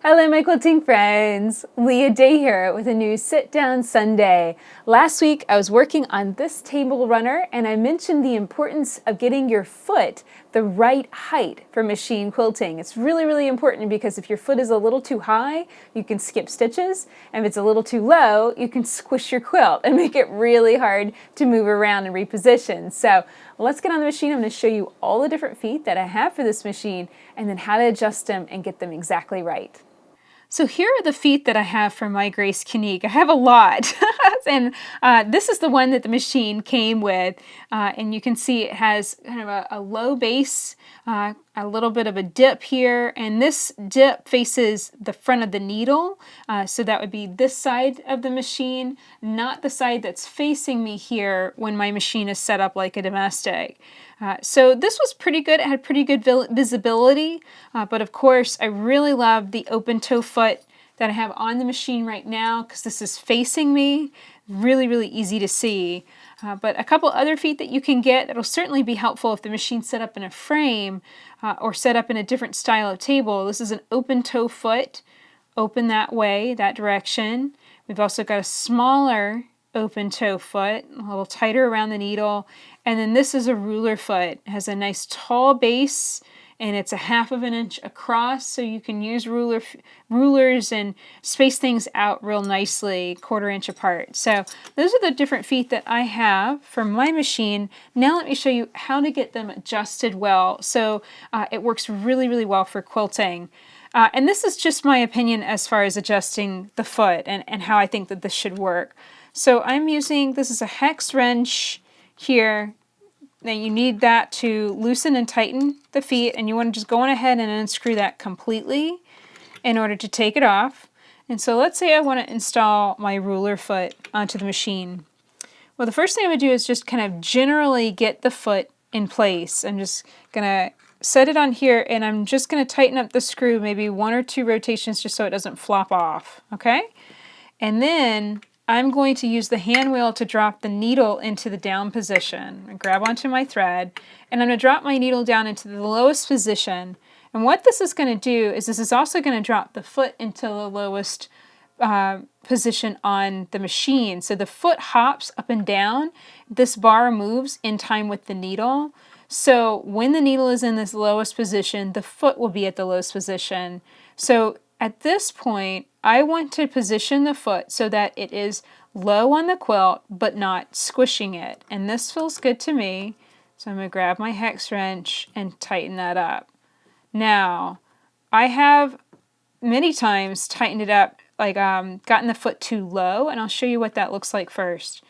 Hello my quilting friends! Leah Day here with a new Sit Down Sunday. Last week I was working on this table runner and I mentioned the importance of getting your foot the right height for machine quilting. It's really important because if your foot is a little too high, you can skip stitches, and if it's a little too low, you can squish your quilt and make it really hard to move around and reposition. So let's get on the machine. I'm going to show you all the different feet that I have for this machine and then how to adjust them and get them exactly right. So here are the feet that I have for my Grace Qnique. I have a lot, and this is the one that the machine came with, and you can see it has kind of a low base, a little bit of a dip here, and this dip faces the front of the needle, so that would be this side of the machine, not the side that's facing me here when my machine is set up like a domestic. So this was pretty good. It had pretty good visibility, but of course I really love the open toe foot that I have on the machine right now because this is facing me. Really easy to see. But a couple other feet that you can get that'll certainly be helpful if the machine's set up in a frame or set up in a different style of table. This is an open toe foot, open that way, that direction. We've also got a smaller open toe foot, a little tighter around the needle. And then this is a ruler foot. It has a nice tall base and it's a 1/2 inch across, so you can use rulers and space things out real nicely, 1/4 inch apart. So those are the different feet that I have for my machine. Now let me show you how to get them adjusted well. So it works really well for quilting. And this is just my opinion as far as adjusting the foot and how I think that this should work. So I'm using, this is a hex wrench here. Now you need that to loosen and tighten the feet, and you want to just go on ahead and unscrew that completely in order to take it off. And so let's say I want to install my ruler foot onto the machine. Well, the first thing I'm going to do is just kind of generally get the foot in place. I'm just going to set it on here, and I'm just going to tighten up the screw, maybe 1 or 2 rotations just so it doesn't flop off, okay? And then I'm going to use the hand wheel to drop the needle into the down position. I grab onto my thread, and I'm going to drop my needle down into the lowest position. And what this is going to do is this is also going to drop the foot into the lowest position on the machine. So the foot hops up and down. This bar moves in time with the needle. So when the needle is in this lowest position, the foot will be at the lowest position. So at this point, I want to position the foot so that it is low on the quilt, but not squishing it. And this feels good to me. So I'm going to grab my hex wrench and tighten that up. Now, I have many times tightened it up, like gotten the foot too low, and I'll show you what that looks like first.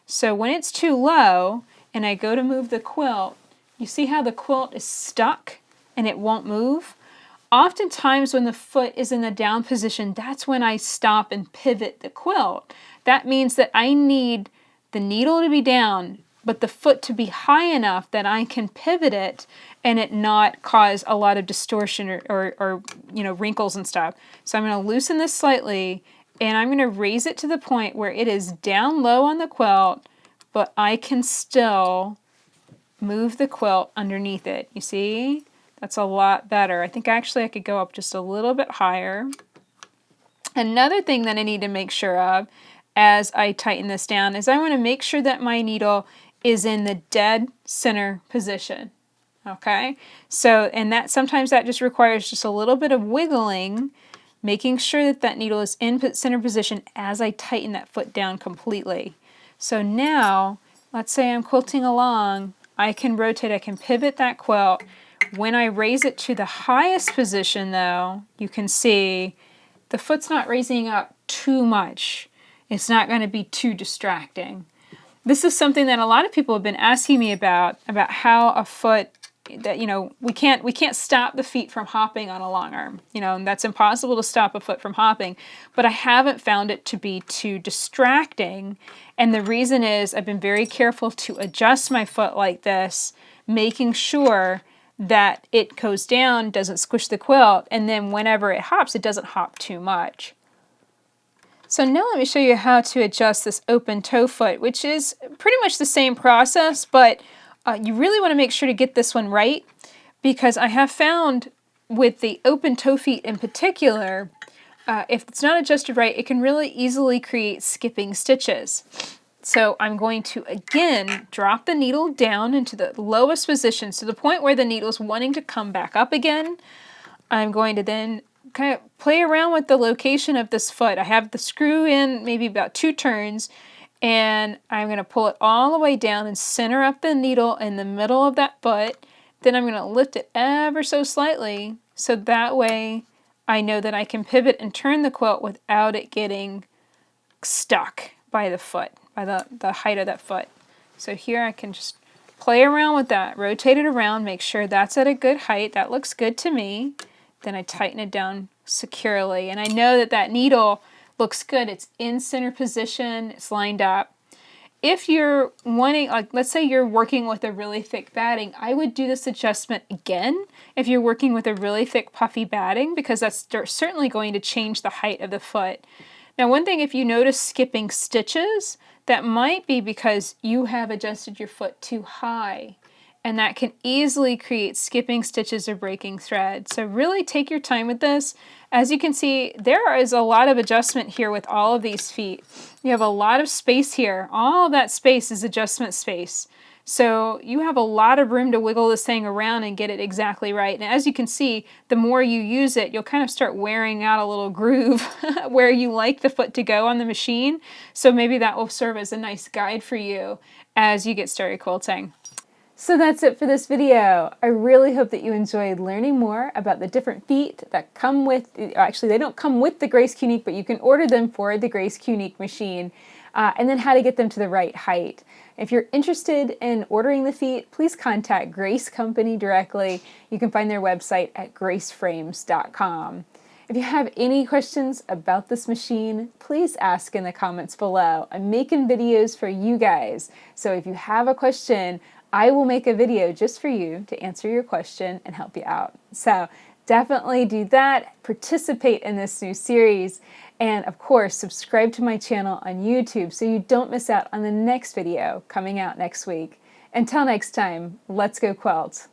So when it's too low, and I go to move the quilt, you see how the quilt is stuck and it won't move? Oftentimes when the foot is in the down position, that's when I stop and pivot the quilt. That means that I need the needle to be down, but the foot to be high enough that I can pivot it and it not cause a lot of distortion or wrinkles and stuff. So I'm going to loosen this slightly, and I'm going to raise it to the point where it is down low on the quilt, but I can still move the quilt underneath it. You see? That's a lot better. I think actually I could go up just a little bit higher. Another thing that I need to make sure of as I tighten this down is I want to make sure that my needle is in the dead center position. Okay? So, and that sometimes that just requires just a little bit of wiggling, making sure that that needle is in center position as I tighten that foot down completely. So now, let's say I'm quilting along, I can rotate, I can pivot that quilt. When I raise it to the highest position though, you can see the foot's not raising up too much. It's not going to be too distracting. This is something that a lot of people have been asking me about how a foot, that we can't stop the feet from hopping on a long arm. And that's impossible to stop a foot from hopping, but I haven't found it to be too distracting. And the reason is I've been very careful to adjust my foot like this, making sure that it goes down, doesn't squish the quilt, and then whenever it hops, it doesn't hop too much. So now let me show you how to adjust this open toe foot, which is pretty much the same process, but you really want to make sure to get this one right, because I have found with the open toe feet in particular if it's not adjusted right, it can really easily create skipping stitches. So I'm going to, again, drop the needle down into the lowest position, to the point where the needle's wanting to come back up again. I'm going to then kind of play around with the location of this foot. I have the screw in maybe about 2 turns, and I'm going to pull it all the way down and center up the needle in the middle of that foot. Then I'm going to lift it ever so slightly, so that way I know that I can pivot and turn the quilt without it getting stuck by the foot, by the height of that foot. So here I can just play around with that, rotate it around, make sure that's at a good height. That looks good to me. Then I tighten it down securely, and I know that that needle looks good. It's in center position, it's lined up. If you're wanting, like, let's say you're working with a really thick batting, I would do this adjustment again if you're working with a really thick puffy batting, because that's certainly going to change the height of the foot. Now, one thing, if you notice skipping stitches, that might be because you have adjusted your foot too high, and that can easily create skipping stitches or breaking thread. So really take your time with this. As you can see, there is a lot of adjustment here with all of these feet. You have a lot of space here. All of that space is adjustment space. So you have a lot of room to wiggle this thing around and get it exactly right. And as you can see, the more you use it, you'll kind of start wearing out a little groove where you like the foot to go on the machine. So maybe that will serve as a nice guide for you as you get started quilting. So that's it for this video. I really hope that you enjoyed learning more about the different feet that come with, actually they don't come with the Grace Qnique, but you can order them for the Grace Qnique machine, and then how to get them to the right height. If you're interested in ordering the feet, please contact Grace Company directly. You can find their website at graceframes.com. If you have any questions about this machine, please ask in the comments below. I'm making videos for you guys, so if you have a question, I will make a video just for you to answer your question and help you out. So definitely do that, participate in this new series, and of course subscribe to my channel on YouTube so you don't miss out on the next video coming out next week. Until next time, let's go quilt!